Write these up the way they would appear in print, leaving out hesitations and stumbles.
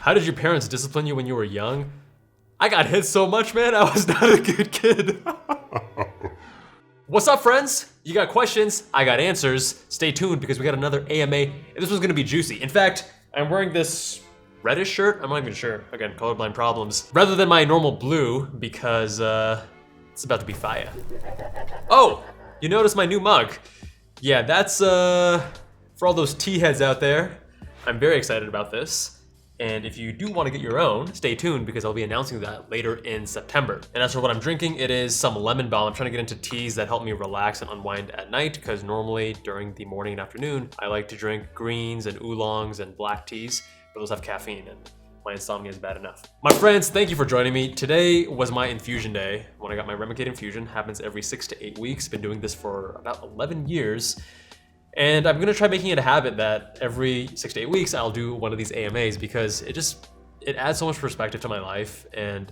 How did your parents discipline you when you were young? I got hit so much, man. I was not a good kid. What's up, friends? You got questions, I got answers. Stay tuned because we got another AMA, and this one's gonna be juicy. In fact, I'm wearing this reddish shirt. I'm not even sure. Again, colorblind problems. Rather than my normal blue because it's about to be fire. Oh, you notice my new mug. Yeah, that's for all those tea heads out there. I'm very excited about this. And if you do want to get your own, stay tuned because I'll be announcing that later in September. And as for what I'm drinking, it is some lemon balm. I'm trying to get into teas that help me relax and unwind at night because normally during the morning and afternoon, I like to drink greens and oolongs and black teas, but those have caffeine and my insomnia is bad enough. My friends, thank you for joining me. Today was my infusion day when I got my Remicade infusion. Happens every 6 to 8 weeks. Been doing this for about 11 years. And I'm gonna try making it a habit that every 6 to 8 weeks, I'll do one of these AMAs because it adds so much perspective to my life and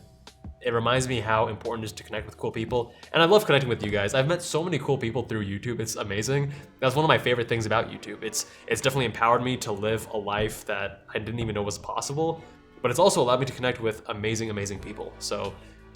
it reminds me how important it is to connect with cool people. And I love connecting with you guys. I've met so many cool people through YouTube. It's amazing. That's one of my favorite things about YouTube. It's definitely empowered me to live a life that I didn't even know was possible, but it's also allowed me to connect with amazing, amazing people. So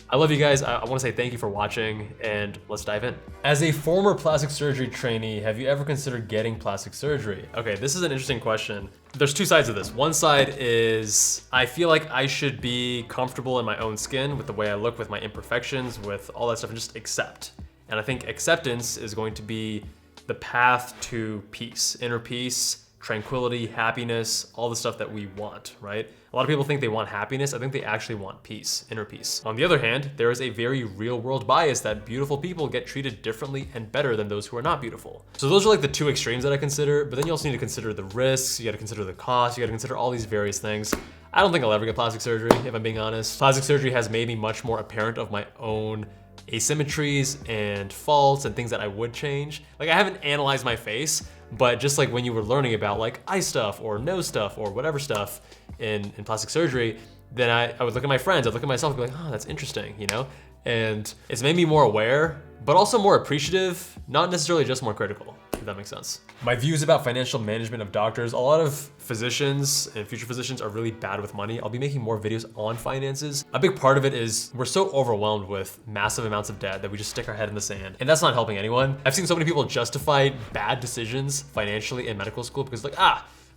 I love you guys. I want to say thank you for watching and let's dive in. As a former plastic surgery trainee, have you ever considered getting plastic surgery? Okay, this is an interesting question. There's two sides of this. One side is I feel like I should be comfortable in my own skin with the way I look, with my imperfections, with all that stuff, and just accept. And I think acceptance is going to be the path to peace, inner peace, tranquility, happiness, all the stuff that we want, right? A lot of people think they want happiness. I think they actually want peace, inner peace. On the other hand, there is a very real world bias that beautiful people get treated differently and better than those who are not beautiful. So those are like the two extremes that I consider, but then you also need to consider the risks, you gotta consider the cost, you gotta consider all these various things. I don't think I'll ever get plastic surgery, if I'm being honest. Plastic surgery has made me much more apparent of my own asymmetries and faults and things that I would change. Like I haven't analyzed my face, but just like when you were learning about like eye stuff or nose stuff or whatever stuff in plastic surgery, then I would look at my friends, I'd look at myself and be like, oh, that's interesting, you know? And it's made me more aware, but also more appreciative, not necessarily just more critical, if that makes sense. My views about financial management of doctors, a lot of physicians and future physicians are really bad with money. I'll be making more videos on finances. A big part of it is we're so overwhelmed with massive amounts of debt that we just stick our head in the sand, and that's not helping anyone. I've seen so many people justify bad decisions financially in medical school because like,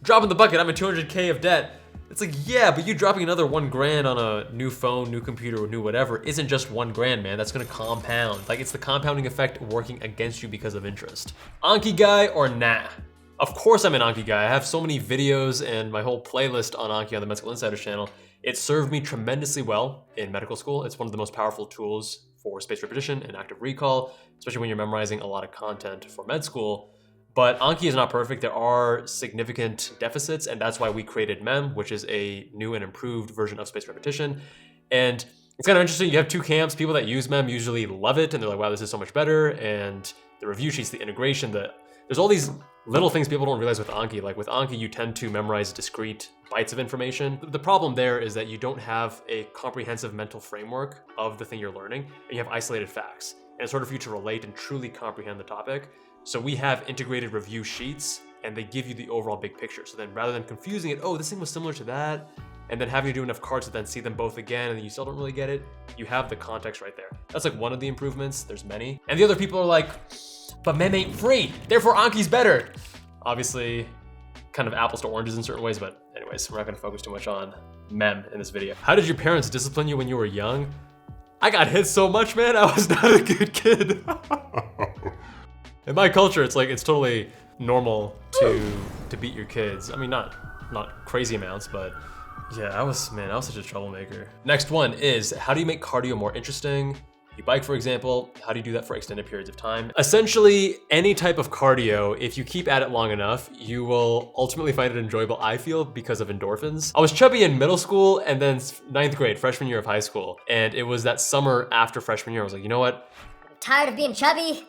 drop in the bucket, I'm in 200K of debt. It's like, yeah, but you dropping another 1 grand on a new phone, new computer, or new whatever isn't just 1 grand, man. That's gonna compound. Like, it's the compounding effect working against you because of interest. Anki guy or nah? Of course I'm an Anki guy. I have so many videos and my whole playlist on Anki on the Medical Insider channel. It served me tremendously well in medical school. It's one of the most powerful tools for spaced repetition and active recall, especially when you're memorizing a lot of content for med school. But Anki is not perfect. There are significant deficits, and that's why we created MEM, which is a new and improved version of spaced repetition. And it's kind of interesting. You have two camps. People that use MEM usually love it, and they're like, wow, this is so much better. And the review sheets, the integration, there's all these little things people don't realize with Anki. Like with Anki, you tend to memorize discrete bytes of information. The problem there is that you don't have a comprehensive mental framework of the thing you're learning, and you have isolated facts. And it's harder for you to relate and truly comprehend the topic. So we have integrated review sheets and they give you the overall big picture. So then rather than confusing it, oh, this thing was similar to that, and then having to do enough cards to then see them both again and then you still don't really get it, you have the context right there. That's like one of the improvements, there's many. And the other people are like, but MEM ain't free, therefore Anki's better. Obviously, kind of apples to oranges in certain ways, but anyways, we're not gonna focus too much on MEM in this video. How did your parents discipline you when you were young? I got hit so much, man, I was not a good kid. In my culture, it's totally normal to beat your kids. I mean, not crazy amounts, but yeah, I was such a troublemaker. Next one is, how do you make cardio more interesting? You bike, for example, how do you do that for extended periods of time? Essentially, any type of cardio, if you keep at it long enough, you will ultimately find it enjoyable, I feel, because of endorphins. I was chubby in middle school and then 9th grade, freshman year of high school. And it was that summer after freshman year, I was like, you know what? I'm tired of being chubby.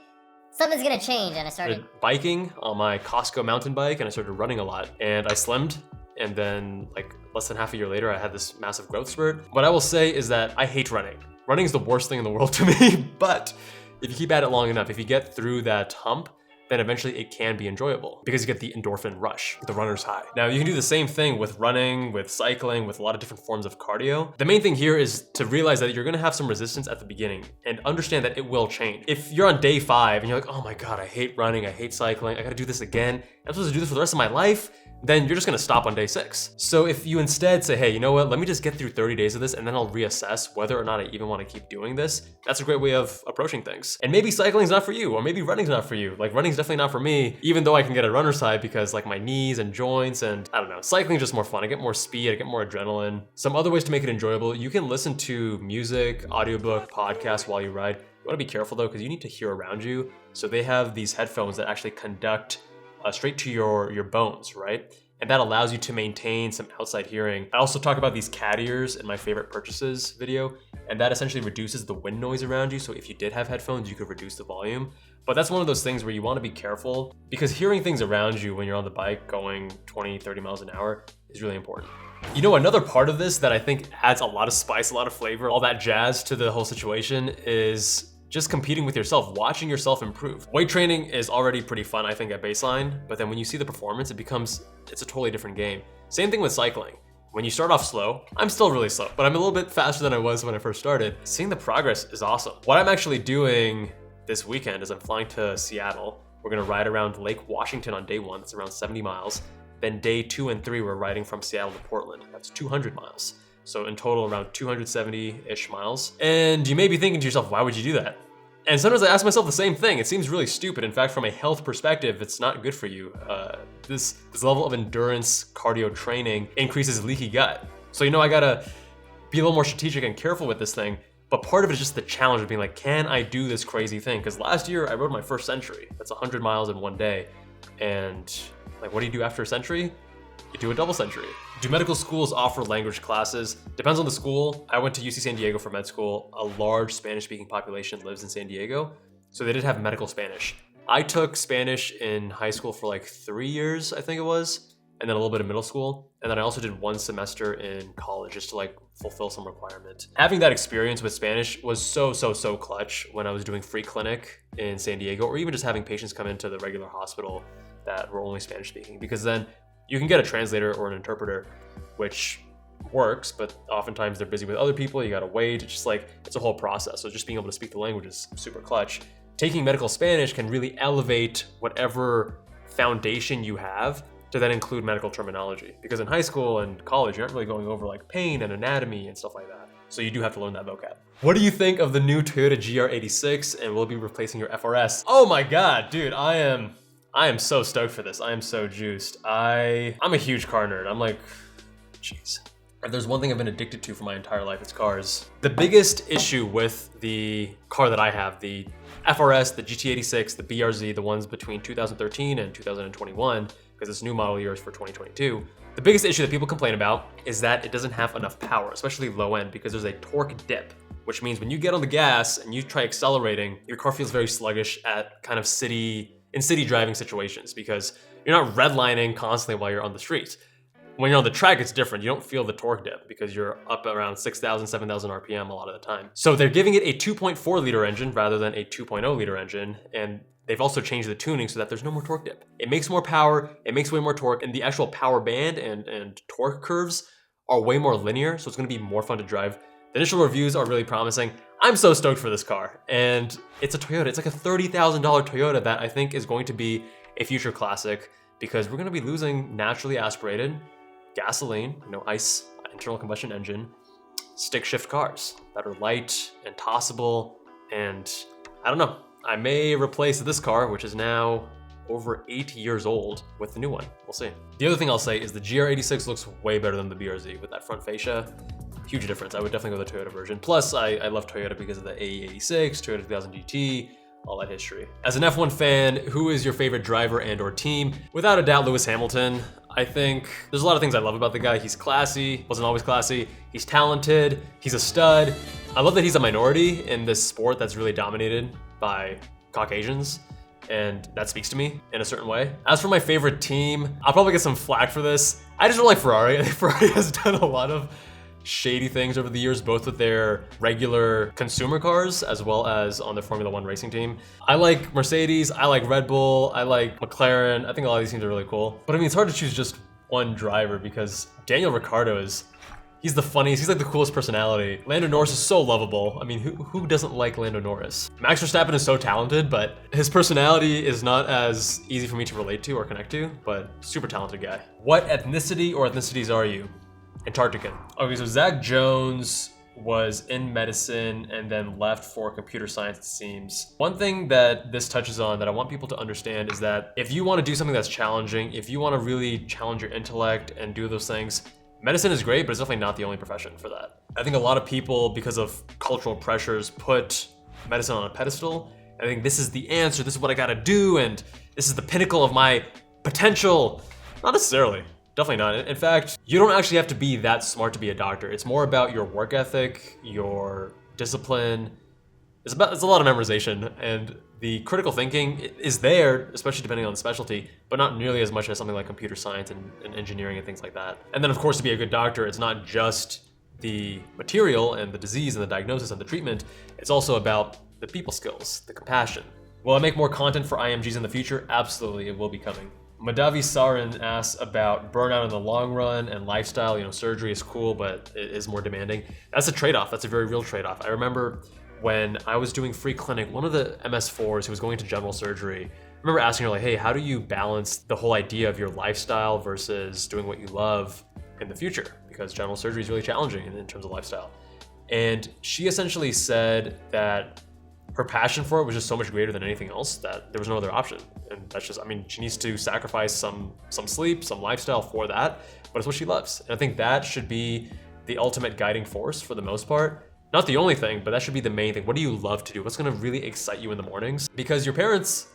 Something's gonna change, and I started biking on my Costco mountain bike, and I started running a lot, and I slimmed, and then like less than half a year later, I had this massive growth spurt. What I will say is that I hate running. Running is the worst thing in the world to me, but if you keep at it long enough, if you get through that hump, then eventually it can be enjoyable because you get the endorphin rush, the runner's high. Now you can do the same thing with running, with cycling, with a lot of different forms of cardio. The main thing here is to realize that you're gonna have some resistance at the beginning and understand that it will change. If you're on day 5 and you're like, oh my God, I hate running, I hate cycling, I gotta do this again, I'm supposed to do this for the rest of my life, then you're just gonna stop on day 6. So if you instead say, hey, you know what, let me just get through 30 days of this and then I'll reassess whether or not I even wanna keep doing this, that's a great way of approaching things. And maybe cycling's not for you, or maybe running's not for you. Like running's definitely not for me, even though I can get a runner's high because like my knees and joints and I don't know, cycling's just more fun. I get more speed, I get more adrenaline. Some other ways to make it enjoyable, you can listen to music, audiobook, podcasts while you ride. You wanna be careful though, because you need to hear around you. So they have these headphones that actually conduct straight to your bones, right? And that allows you to maintain some outside hearing. I also talk about these cat ears in my favorite purchases video, and that essentially reduces the wind noise around you. So if you did have headphones, you could reduce the volume. But that's one of those things where you wanna be careful because hearing things around you when you're on the bike going 20, 30 miles an hour is really important. You know, another part of this that I think adds a lot of spice, a lot of flavor, all that jazz to the whole situation is just competing with yourself, watching yourself improve. Weight training is already pretty fun, I think, at baseline, but then when you see the performance, it's a totally different game. Same thing with cycling. When you start off slow, I'm still really slow, but I'm a little bit faster than I was when I first started. Seeing the progress is awesome. What I'm actually doing this weekend is I'm flying to Seattle. We're gonna ride around Lake Washington on day 1, that's around 70 miles. Then day 2 and 3, we're riding from Seattle to Portland, that's 200 miles. So in total, around 270-ish miles. And you may be thinking to yourself, why would you do that? And sometimes I ask myself the same thing. It seems really stupid. In fact, from a health perspective, it's not good for you. This level of endurance cardio training increases leaky gut. So I gotta be a little more strategic and careful with this thing. But part of it is just the challenge of being like, can I do this crazy thing? Because last year I rode my first century. That's 100 miles in one day. And like, what do you do after a century? You do a double century. Do medical schools offer language classes? Depends on the school. I went to UC San Diego for med school. A large Spanish-speaking population lives in San Diego, so they did have medical Spanish. I took Spanish in high school for like 3 years, I think it was, and then a little bit of middle school. And then I also did 1 semester in college just to like fulfill some requirement. Having that experience with Spanish was so clutch when I was doing free clinic in San Diego, or even just having patients come into the regular hospital that were only Spanish speaking, because then you can get a translator or an interpreter, which works, but oftentimes they're busy with other people, you gotta wait, it's a whole process. So just being able to speak the language is super clutch. Taking medical Spanish can really elevate whatever foundation you have to then include medical terminology. Because in high school and college, you're not really going over like pain and anatomy and stuff like that. So you do have to learn that vocab. What do you think of the new Toyota GR86 and will it be replacing your FRS? Oh my God, dude, I am so stoked for this. I am so juiced. I'm a huge car nerd. I'm like, jeez. If there's one thing I've been addicted to for my entire life, it's cars. The biggest issue with the car that I have, the FRS, the GT86, the BRZ, the ones between 2013 and 2021, because it's new model years for 2022, the biggest issue that people complain about is that it doesn't have enough power, especially low end, because there's a torque dip, which means when you get on the gas and you try accelerating, your car feels very sluggish at kind of in city driving situations because you're not redlining constantly while you're on the streets. When you're on the track, it's different. You don't feel the torque dip because you're up around 6,000, 7,000 RPM a lot of the time. So they're giving it a 2.4 liter engine rather than a 2.0 liter engine. And they've also changed the tuning so that there's no more torque dip. It makes more power, it makes way more torque, and the actual power band and torque curves are way more linear. So it's gonna be more fun to drive. The initial reviews are really promising. I'm so stoked for this car. And it's a Toyota. It's like a $30,000 Toyota that I think is going to be a future classic because we're gonna be losing naturally aspirated gasoline, ICE, internal combustion engine, stick shift cars that are light and tossable. And I don't know, I may replace this car, which is now over 8 years old, with the new one. We'll see. The other thing I'll say is the GR86 looks way better than the BRZ with that front fascia. Huge difference. I would definitely go the Toyota version. Plus, I love Toyota because of the AE86, Toyota 2000 GT, all that history. As an F1 fan, who is your favorite driver and or team? Without a doubt, Lewis Hamilton. I think there's a lot of things I love about the guy. He's classy, wasn't always classy. He's talented, he's a stud. I love that he's a minority in this sport that's really dominated by Caucasians, and that speaks to me in a certain way. As for my favorite team, I'll probably get some flack for this. I just don't like Ferrari. I think Ferrari has done a lot of shady things over the years, both with their regular consumer cars as well as on the Formula One racing team. I like Mercedes, I like Red Bull, I like McLaren. I think a lot of these teams are really cool. But I mean, it's hard to choose just one driver because Daniel Ricciardo he's the funniest, he's like the coolest personality. Lando Norris is so lovable. I mean, who doesn't like Lando Norris? Max Verstappen is so talented, but his personality is not as easy for me to relate to or connect to, but super talented guy. What ethnicity or ethnicities are you? Antarctican. Okay, so Zach Jones was in medicine and then left for computer science, it seems. One thing that this touches on that I want people to understand is that if you want to do something that's challenging, if you want to really challenge your intellect and do those things, medicine is great, but it's definitely not the only profession for that. I think a lot of people, because of cultural pressures, put medicine on a pedestal. I think this is the answer, this is what I gotta do, and this is the pinnacle of my potential. Not necessarily, definitely not. In fact, you don't actually have to be that smart to be a doctor. It's more about your work ethic, your discipline. It's a lot of memorization, and the critical thinking is there, especially depending on the specialty, but not nearly as much as something like computer science and engineering and things like that. And then of course, to be a good doctor, it's not just the material and the disease and the diagnosis and the treatment, it's also about the people skills, the compassion. Will I make more content for IMGs in the future? Absolutely, it will be coming. Madavi Sarin asks about burnout in the long run and lifestyle. You know, surgery is cool, but it is more demanding. That's a trade-off, that's a very real trade-off. I remember when I was doing free clinic, one of the MS4s who was going to general surgery, I remember asking her like, hey, how do you balance the whole idea of your lifestyle versus doing what you love in the future? Because general surgery is really challenging in terms of lifestyle. And she essentially said that her passion for it was just so much greater than anything else that there was no other option. And that's just, I mean, she needs to sacrifice some sleep, some lifestyle for that, but it's what she loves. And I think that should be the ultimate guiding force for the most part. Not the only thing, but that should be the main thing. What do you love to do? What's gonna really excite you in the mornings? Because your parents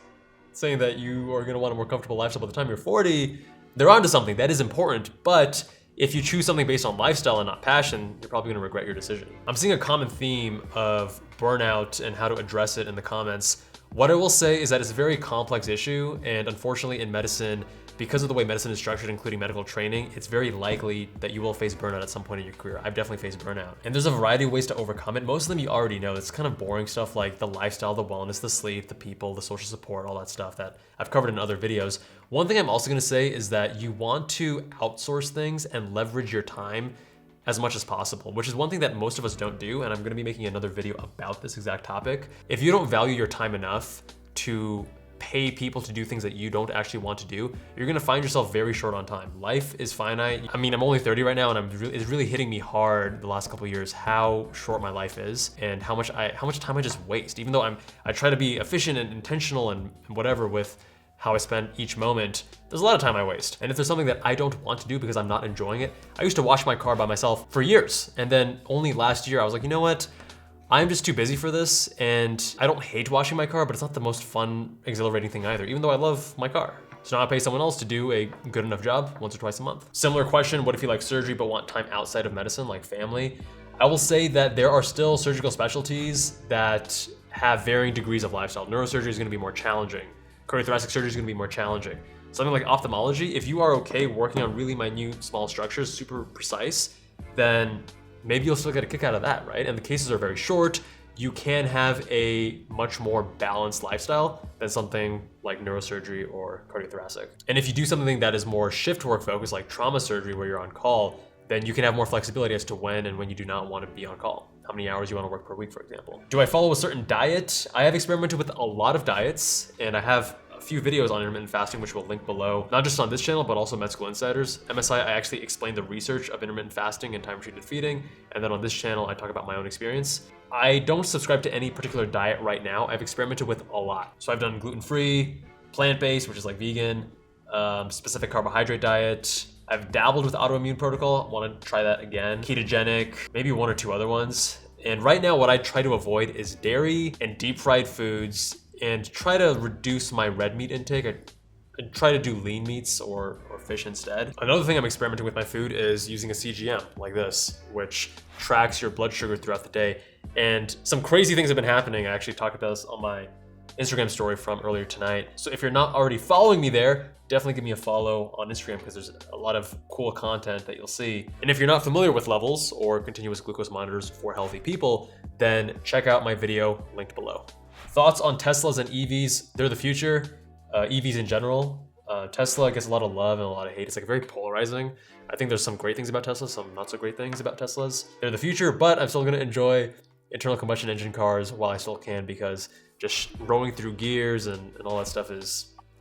saying that you are gonna want a more comfortable lifestyle by the time you're 40, they're onto something. That is important, but if you choose something based on lifestyle and not passion, you're probably gonna regret your decision. I'm seeing a common theme of burnout and how to address it in the comments. What I will say is that it's a very complex issue, and unfortunately in medicine, because of the way medicine is structured, including medical training, it's very likely that you will face burnout at some point in your career. I've definitely faced burnout. And there's a variety of ways to overcome it. Most of them you already know. It's kind of boring stuff like the lifestyle, the wellness, the sleep, the people, the social support, all that stuff that I've covered in other videos. One thing I'm also gonna say is that you want to outsource things and leverage your time as much as possible, which is one thing that most of us don't do, and I'm gonna be making another video about this exact topic. If you don't value your time enough to pay people to do things that you don't actually want to do, you're gonna find yourself very short on time. Life is finite. I mean, I'm only 30 right now, and it's really hitting me hard the last couple of years how short my life is and how much time I just waste. Even though I try to be efficient and intentional and whatever with how I spend each moment, there's a lot of time I waste. And if there's something that I don't want to do because I'm not enjoying it, I used to wash my car by myself for years. And then only last year I was like, you know what? I'm just too busy for this, and I don't hate washing my car, but it's not the most fun, exhilarating thing either, even though I love my car. So now I pay someone else to do a good enough job once or twice a month. Similar question, what if you like surgery but want time outside of medicine, like family? I will say that there are still surgical specialties that have varying degrees of lifestyle. Neurosurgery is gonna be more challenging. Cardiothoracic surgery is gonna be more challenging. Something like ophthalmology, if you are okay working on really minute, small structures, super precise, then maybe you'll still get a kick out of that, right? And the cases are very short. You can have a much more balanced lifestyle than something like neurosurgery or cardiothoracic. And if you do something that is more shift work focused, like trauma surgery where you're on call, then you can have more flexibility as to when and when you do not want to be on call. How many hours you want to work per week, for example. Do I follow a certain diet? I have experimented with a lot of diets, and I have a few videos on intermittent fasting, which we'll link below, not just on this channel, but also Med School Insiders. MSI, I actually explain the research of intermittent fasting and time-restricted feeding. And then on this channel, I talk about my own experience. I don't subscribe to any particular diet right now. I've experimented with a lot. So I've done gluten-free, plant-based, which is like vegan, specific carbohydrate diet. I've dabbled with autoimmune protocol. I want to try that again. Ketogenic, maybe one or two other ones. And right now, what I try to avoid is dairy and deep fried foods, and try to reduce my red meat intake. I try to do lean meats or fish instead. Another thing I'm experimenting with my food is using a CGM like this, which tracks your blood sugar throughout the day. And some crazy things have been happening. I actually talked about this on my Instagram story from earlier tonight. So if you're not already following me there, definitely give me a follow on Instagram because there's a lot of cool content that you'll see. And if you're not familiar with levels or continuous glucose monitors for healthy people, then check out my video linked below. Thoughts on Teslas and EVs? They're the future. EVs in general. Tesla gets a lot of love and a lot of hate. It's like very polarizing. I think there's some great things about Tesla, some not so great things about Teslas. They're the future, but I'm still gonna enjoy internal combustion engine cars while I still can, because just rolling through gears and all that stuff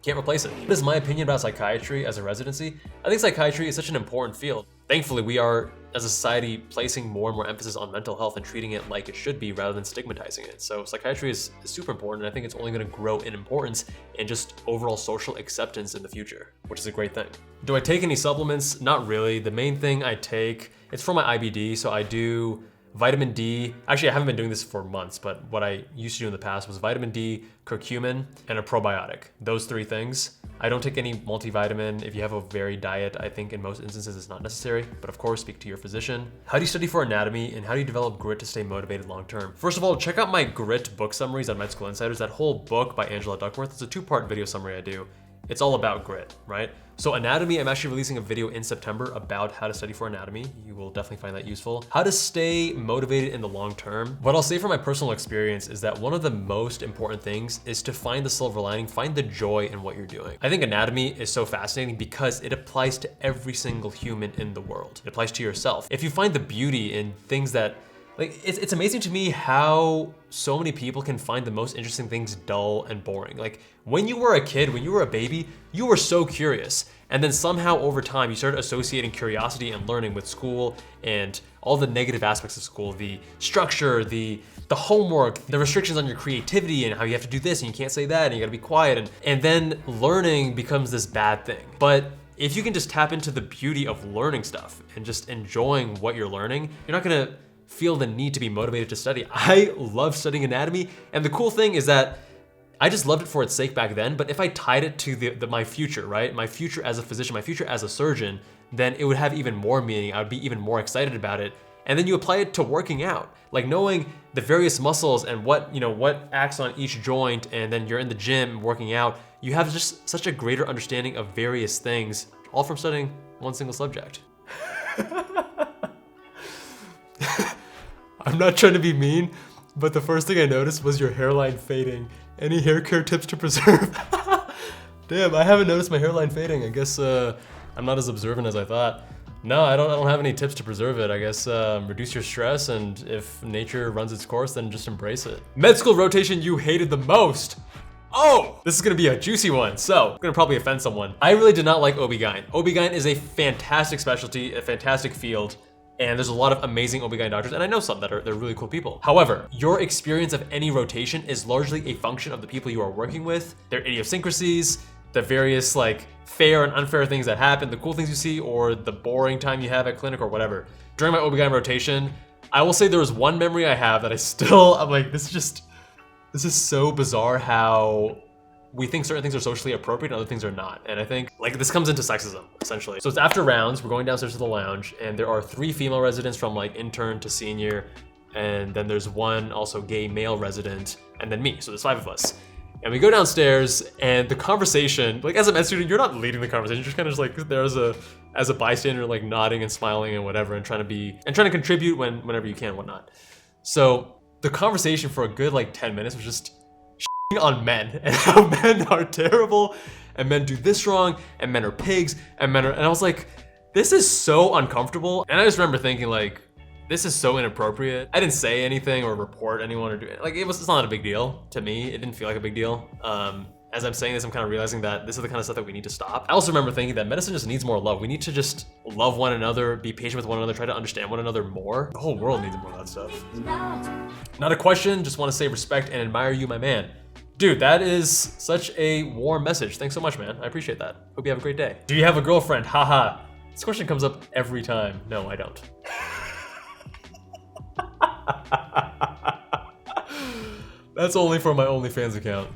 can't replace it. This is my opinion about psychiatry as a residency. I think psychiatry is such an important field. Thankfully, we are, as a society, placing more and more emphasis on mental health and treating it like it should be rather than stigmatizing it. So psychiatry is super important, and I think it's only gonna grow in importance and just overall social acceptance in the future, which is a great thing. Do I take any supplements? Not really. The main thing I take, it's for my IBD, so I do vitamin D. Actually, I haven't been doing this for months, but what I used to do in the past was vitamin D, curcumin, and a probiotic. Those 3 things. I don't take any multivitamin. If you have a varied diet, I think in most instances it's not necessary, but of course, speak to your physician. How do you study for anatomy, and how do you develop grit to stay motivated long-term? First of all, check out my grit book summaries on Med School Insiders. That whole book by Angela Duckworth, it's a 2-part video summary I do. It's all about grit, right? So anatomy, I'm actually releasing a video in September about how to study for anatomy. You will definitely find that useful. How to stay motivated in the long term. What I'll say from my personal experience is that one of the most important things is to find the silver lining, find the joy in what you're doing. I think anatomy is so fascinating because it applies to every single human in the world. It applies to yourself. If you find the beauty in things that, like, it's amazing to me how so many people can find the most interesting things dull and boring. Like, when you were a kid, when you were a baby, you were so curious. And then somehow over time, you started associating curiosity and learning with school and all the negative aspects of school, the structure, the homework, the restrictions on your creativity and how you have to do this and you can't say that and you gotta be quiet. And then learning becomes this bad thing. But if you can just tap into the beauty of learning stuff and just enjoying what you're learning, you're not gonna feel the need to be motivated to study. I love studying anatomy, and the cool thing is that I just loved it for its sake back then, but if I tied it to my future, right? My future as a physician, my future as a surgeon, then it would have even more meaning. I would be even more excited about it. And then you apply it to working out, like knowing the various muscles and what acts on each joint, and then you're in the gym working out. You have just such a greater understanding of various things, all from studying one single subject. I'm not trying to be mean, but the first thing I noticed was your hairline fading. Any hair care tips to preserve? Damn, I haven't noticed my hairline fading. I guess I'm not as observant as I thought. No, I don't have any tips to preserve it. I guess reduce your stress, and if nature runs its course, then just embrace it. Med school rotation you hated the most. Oh, this is gonna be a juicy one, so I'm gonna probably offend someone. I really did not like OB-GYN. OB-GYN is a fantastic specialty, a fantastic field, and there's a lot of amazing OB-GYN doctors, and I know some they're really cool people. However, your experience of any rotation is largely a function of the people you are working with, their idiosyncrasies, the various like fair and unfair things that happen, the cool things you see, or the boring time you have at clinic or whatever. During my OB-GYN rotation, I will say there was one memory I have that I'm like, this is so bizarre how we think certain things are socially appropriate and other things are not. And I think like this comes into sexism, essentially. So it's after rounds, we're going downstairs to the lounge, and there are 3 female residents from like intern to senior, and then there's 1 also gay male resident, and then me, so there's 5 of us. And we go downstairs, and the conversation, like as a med student, you're not leading the conversation, you're just kind of just like there as a bystander, like nodding and smiling and whatever, and trying to contribute whenever you can, whatnot. So the conversation for a good like 10 minutes was just on men and how men are terrible and men do this wrong and men are pigs and and I was like, this is so uncomfortable. And I just remember thinking like, this is so inappropriate. I didn't say anything or report anyone or do it. Like it's not a big deal to me. It didn't feel like a big deal. As I'm saying this, I'm kind of realizing that this is the kind of stuff that we need to stop. I also remember thinking that medicine just needs more love. We need to just love one another, be patient with one another, try to understand one another more. The whole world needs more of that stuff. Not a question, just want to say respect and admire you, my man. Dude, that is such a warm message. Thanks so much, man. I appreciate that. Hope you have a great day. Do you have a girlfriend? Haha. This question comes up every time. No, I don't. That's only for my OnlyFans account.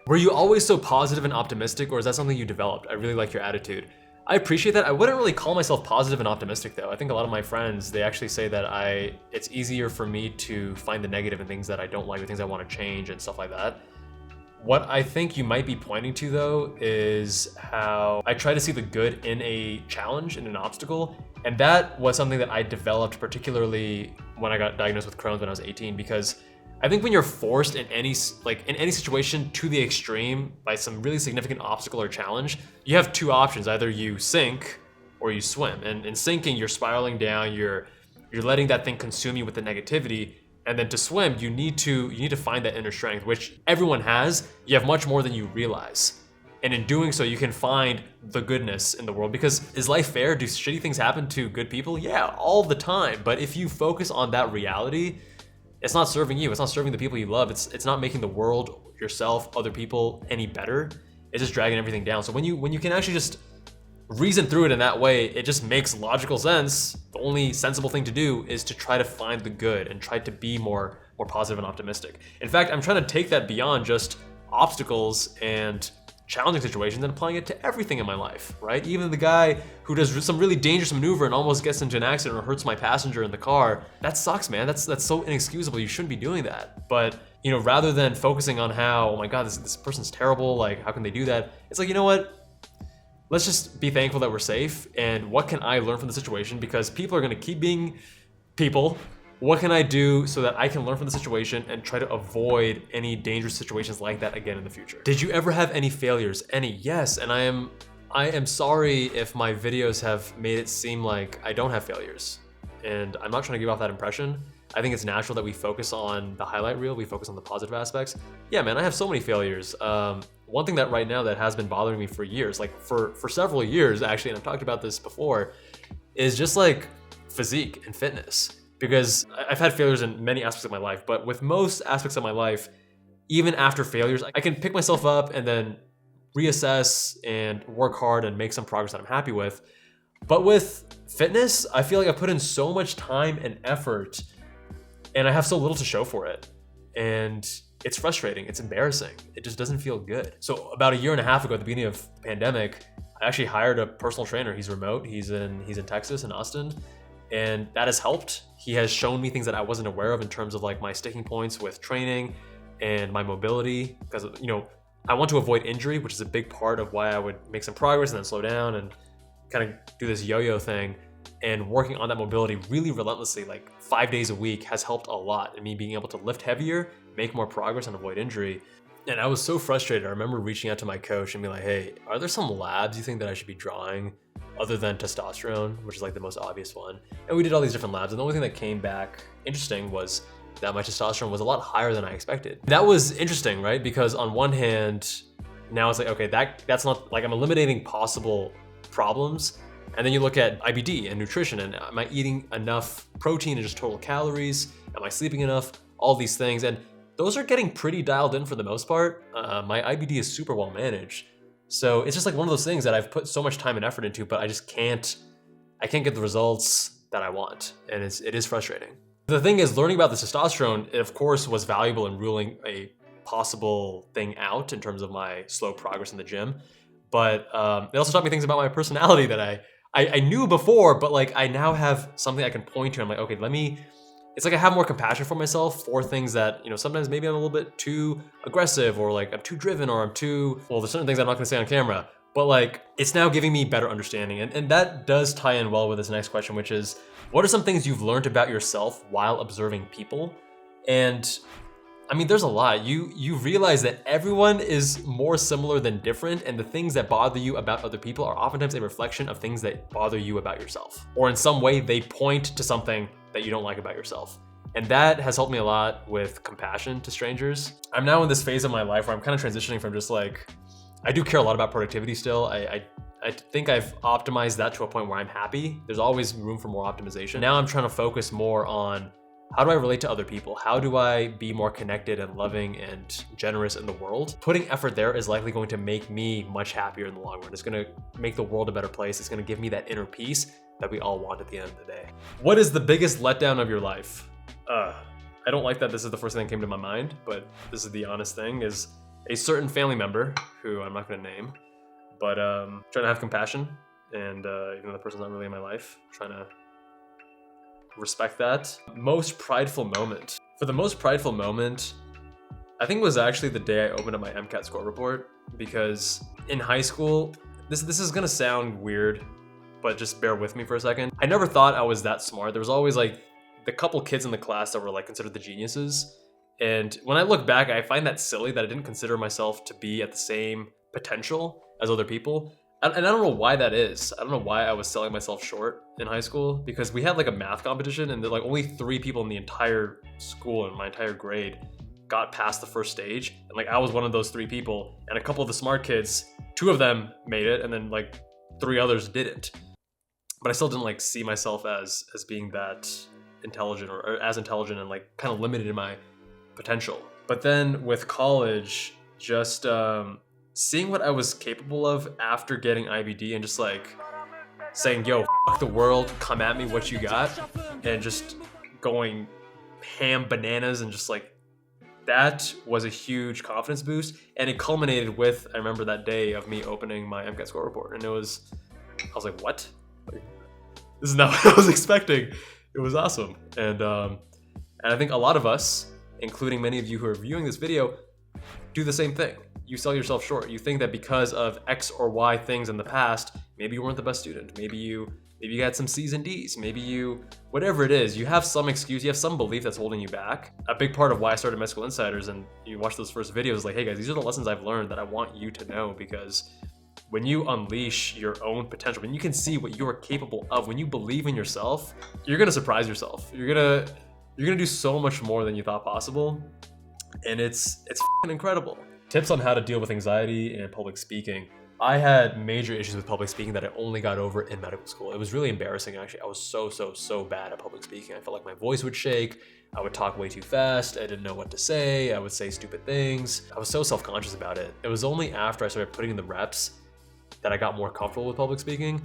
Were you always so positive and optimistic, or is that something you developed? I really like your attitude. I appreciate that. I wouldn't really call myself positive and optimistic though. I think a lot of my friends, they actually say that it's easier for me to find the negative in things that I don't like, the things I want to change and stuff like that. What I think you might be pointing to though is how I try to see the good in a challenge, in an obstacle. And that was something that I developed particularly when I got diagnosed with Crohn's when I was 18, because I think when you're forced in any situation to the extreme by some really significant obstacle or challenge, you have two options. Either you sink or you swim. And in sinking, you're spiraling down, you're letting that thing consume you with the negativity. And then to swim, you need to find that inner strength, which everyone has. You have much more than you realize. And in doing so, you can find the goodness in the world. Because is life fair? Do shitty things happen to good people? Yeah, all the time. But if you focus on that reality, it's not serving you. It's not serving the people you love. It's not making the world, yourself, other people any better. It's just dragging everything down. So when you can actually just reason through it in that way, it just makes logical sense. The only sensible thing to do is to try to find the good and try to be more positive and optimistic. In fact, I'm trying to take that beyond just obstacles and challenging situations and applying it to everything in my life, right? Even the guy who does some really dangerous maneuver and almost gets into an accident or hurts my passenger in the car, that sucks, man. That's so inexcusable. You shouldn't be doing that. But, you know, rather than focusing on how, oh my God, this person's terrible, like, how can they do that? It's like, you know what? Let's just be thankful that we're safe, and what can I learn from the situation? Because people are gonna keep being people. What can I do so that I can learn from the situation and try to avoid any dangerous situations like that again in the future? Did you ever have any failures? Any? Yes, and I am sorry if my videos have made it seem like I don't have failures. And I'm not trying to give off that impression. I think it's natural that we focus on the highlight reel, we focus on the positive aspects. Yeah, man, I have so many failures. One thing that right now that has been bothering me for years, like for several years actually, and I've talked about this before, is just like physique and fitness. Because I've had failures in many aspects of my life, but with most aspects of my life, even after failures, I can pick myself up and then reassess and work hard and make some progress that I'm happy with. But with fitness, I feel like I put in so much time and effort and I have so little to show for it. And it's frustrating, it's embarrassing. It just doesn't feel good. So about a year and a half ago, at the beginning of the pandemic, I actually hired a personal trainer. He's remote, he's in Texas, in Austin. And that has helped. He has shown me things that I wasn't aware of in terms of like my sticking points with training and my mobility. Because, you know, I want to avoid injury, which is a big part of why I would make some progress and then slow down and kind of do this yo-yo thing. And working on that mobility really relentlessly, like 5 days a week, has helped a lot in me being able to lift heavier, make more progress, and avoid injury. And I was so frustrated. I remember reaching out to my coach and being like, hey, are there some labs you think that I should be drawing other than testosterone, which is like the most obvious one? And we did all these different labs, and the only thing that came back interesting was that my testosterone was a lot higher than I expected. That was interesting, right? Because on one hand, now it's like, okay, that's not, like, I'm eliminating possible problems. And then you look at IBD and nutrition, and am I eating enough protein and just total calories? Am I sleeping enough? All these things. And those are getting pretty dialed in for the most part. My IBD is super well managed. So it's just like one of those things that I've put so much time and effort into, but I just can't get the results that I want. And it is frustrating. The thing is, learning about the testosterone, it of course was valuable in ruling a possible thing out in terms of my slow progress in the gym. But it also taught me things about my personality that I knew before, but like I now have something I can point to. I'm like, okay, it's like I have more compassion for myself for things that, you know, sometimes maybe I'm a little bit too aggressive, or like I'm too driven, or well, there's certain things I'm not gonna say on camera, but like it's now giving me better understanding. And that does tie in well with this next question, which is, what are some things you've learned about yourself while observing people? And I mean, there's a lot. You realize that everyone is more similar than different, and the things that bother you about other people are oftentimes a reflection of things that bother you about yourself. Or in some way, they point to something that you don't like about yourself. And that has helped me a lot with compassion to strangers. I'm now in this phase of my life where I'm kind of transitioning from just like, I do care a lot about productivity still. I think I've optimized that to a point where I'm happy. There's always room for more optimization. Now I'm trying to focus more on, how do I relate to other people? How do I be more connected and loving and generous in the world? Putting effort there is likely going to make me much happier in the long run. It's gonna make the world a better place. It's gonna give me that inner peace that we all want at the end of the day. What is the biggest letdown of your life? I don't like that this is the first thing that came to my mind, but this is the honest thing, is a certain family member, who I'm not gonna name, but trying to have compassion and even though the person's not really in my life, trying to respect that. Most prideful moment. For the most prideful moment, I think it was actually the day I opened up my MCAT score report, because in high school, this is gonna sound weird, but just bear with me for a second. I never thought I was that smart. There was always like the couple kids in the class that were like considered the geniuses. And when I look back, I find that silly that I didn't consider myself to be at the same potential as other people. And I don't know why that is. I don't know why I was selling myself short in high school, because we had like a math competition and there like only 3 people in the entire school, in my entire grade, got past the first stage. And like I was one of those 3 people, and a couple of the smart kids, 2 of them made it, and then like 3 others didn't. But I still didn't like see myself as being that intelligent or as intelligent, and like kind of limited in my potential. But then with college, just seeing what I was capable of after getting IBD, and just like saying, yo, fuck the world, come at me what you got, and just going ham bananas, and just like, that was a huge confidence boost. And it culminated with, I remember that day of me opening my MCAT score report, and I was like, what? Like, this is not what I was expecting. It was awesome. And I think a lot of us, including many of you who are viewing this video, do the same thing. You sell yourself short. You think that because of X or Y things in the past, maybe you weren't the best student. Maybe you had some C's and D's. Maybe you, whatever it is, you have some excuse, you have some belief that's holding you back. A big part of why I started Med School Insiders, and you watch those first videos, like, hey guys, these are the lessons I've learned that I want you to know, because when you unleash your own potential, when you can see what you are capable of, when you believe in yourself, you're gonna surprise yourself. You're gonna do so much more than you thought possible, and it's f***ing incredible. Tips on how to deal with anxiety and public speaking. I had major issues with public speaking that I only got over in medical school. It was really embarrassing, actually. I was so bad at public speaking. I felt like my voice would shake. I would talk way too fast. I didn't know what to say. I would say stupid things. I was so self-conscious about it. It was only after I started putting in the reps that I got more comfortable with public speaking.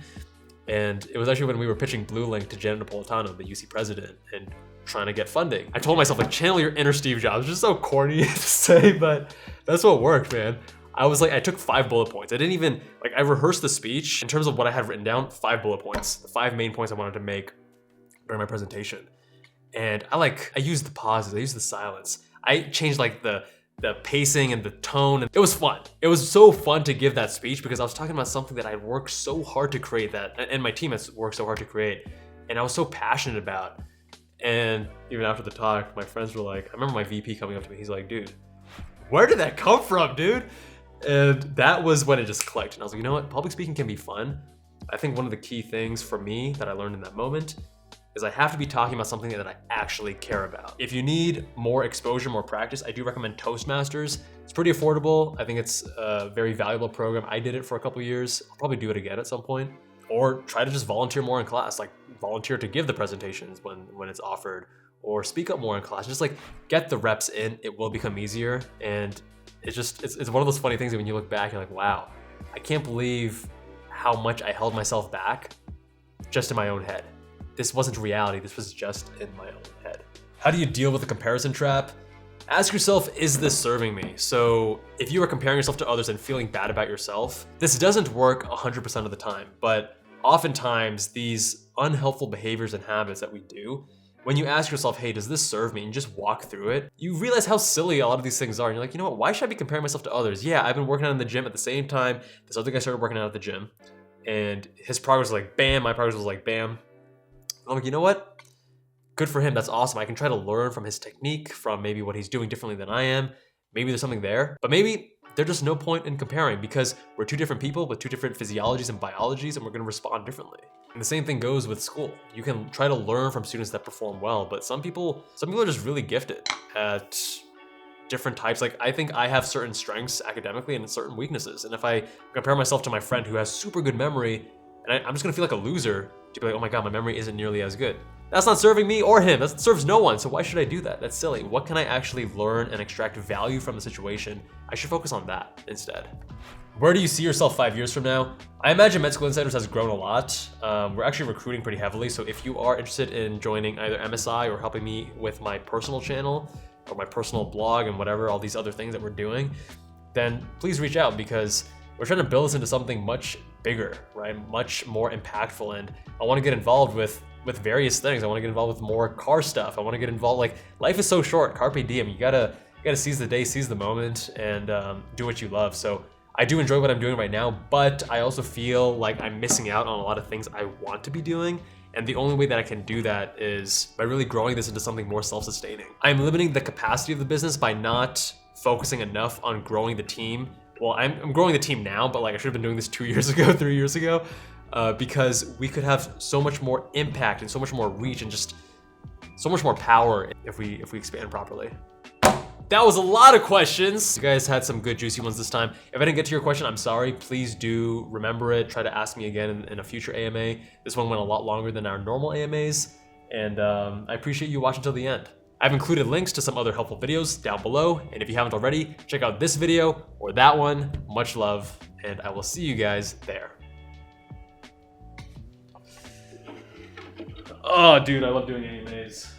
And it was actually when we were pitching Blue Link to Janet Napolitano, the UC president, and trying to get funding. I told myself, like, channel your inner Steve Jobs. It's just so corny to say, but that's what worked, man. I was like, I took 5 bullet points. I didn't even, like, I rehearsed the speech in terms of what I had written down, 5 bullet points, the 5 main points I wanted to make during my presentation. And I used the pauses, I used the silence. I changed like the pacing and the tone. And it was fun. It was so fun to give that speech, because I was talking about something that I worked so hard to create, and my team has worked so hard to create, and I was so passionate about. And even after the talk, my friends were like, I remember my VP coming up to me, he's like, dude, where did that come from, dude? And that was when it just clicked. And I was like, you know what? Public speaking can be fun. I think one of the key things for me that I learned in that moment is I have to be talking about something that I actually care about. If you need more exposure, more practice, I do recommend Toastmasters. It's pretty affordable. I think it's a very valuable program. I did it for a couple years. I'll probably do it again at some point. Or try to just volunteer more in class, like volunteer to give the presentations when it's offered, or speak up more in class. Just like get the reps in, it will become easier. And it's one of those funny things that when you look back, you're like, wow, I can't believe how much I held myself back just in my own head. This wasn't reality, this was just in my own head. How do you deal with the comparison trap? Ask yourself, is this serving me? So if you are comparing yourself to others and feeling bad about yourself, this doesn't work 100% of the time, but oftentimes these unhelpful behaviors and habits that we do, when you ask yourself, hey, does this serve me? And you just walk through it, you realize how silly a lot of these things are. And you're like, you know what, why should I be comparing myself to others? Yeah, I've been working out in the gym at the same time. This other guy started working out at the gym, and his progress was like, bam, my progress was like, bam. I'm like, you know what? Good for him, that's awesome. I can try to learn from his technique, from maybe what he's doing differently than I am. Maybe there's something there, but maybe there's just no point in comparing, because we're 2 different people with 2 different physiologies and biologies, and we're gonna respond differently. And the same thing goes with school. You can try to learn from students that perform well, but some people are just really gifted at different types. Like, I think I have certain strengths academically and certain weaknesses. And if I compare myself to my friend who has super good memory, and I'm just gonna feel like a loser to be like, oh my God, my memory isn't nearly as good. That's not serving me or him. That serves no one. So why should I do that? That's silly. What can I actually learn and extract value from the situation? I should focus on that instead. Where do you see yourself 5 years from now? I imagine Med School Insiders has grown a lot. We're actually recruiting pretty heavily. So if you are interested in joining either MSI or helping me with my personal channel or my personal blog and whatever, all these other things that we're doing, then please reach out, because we're trying to build this into something much bigger, right? Much more impactful. And I want to get involved with various things. I want to get involved with more car stuff. I want to get involved, like, life is so short, carpe diem. You gotta seize the day, seize the moment, and do what you love. So I do enjoy what I'm doing right now, but I also feel like I'm missing out on a lot of things I want to be doing. And the only way that I can do that is by really growing this into something more self-sustaining. I'm limiting the capacity of the business by not focusing enough on growing the team. Well, I'm growing the team now, but like I should have been doing this 2 years ago, 3 years ago, because we could have so much more impact and so much more reach and just so much more power if we expand properly. That was a lot of questions. You guys had some good juicy ones this time. If I didn't get to your question, I'm sorry. Please do remember it. Try to ask me again in a future AMA. This one went a lot longer than our normal AMAs, and I appreciate you watching till the end. I've included links to some other helpful videos down below, and if you haven't already, check out this video or that one. Much love, and I will see you guys there. Oh, dude, I love doing AMAs.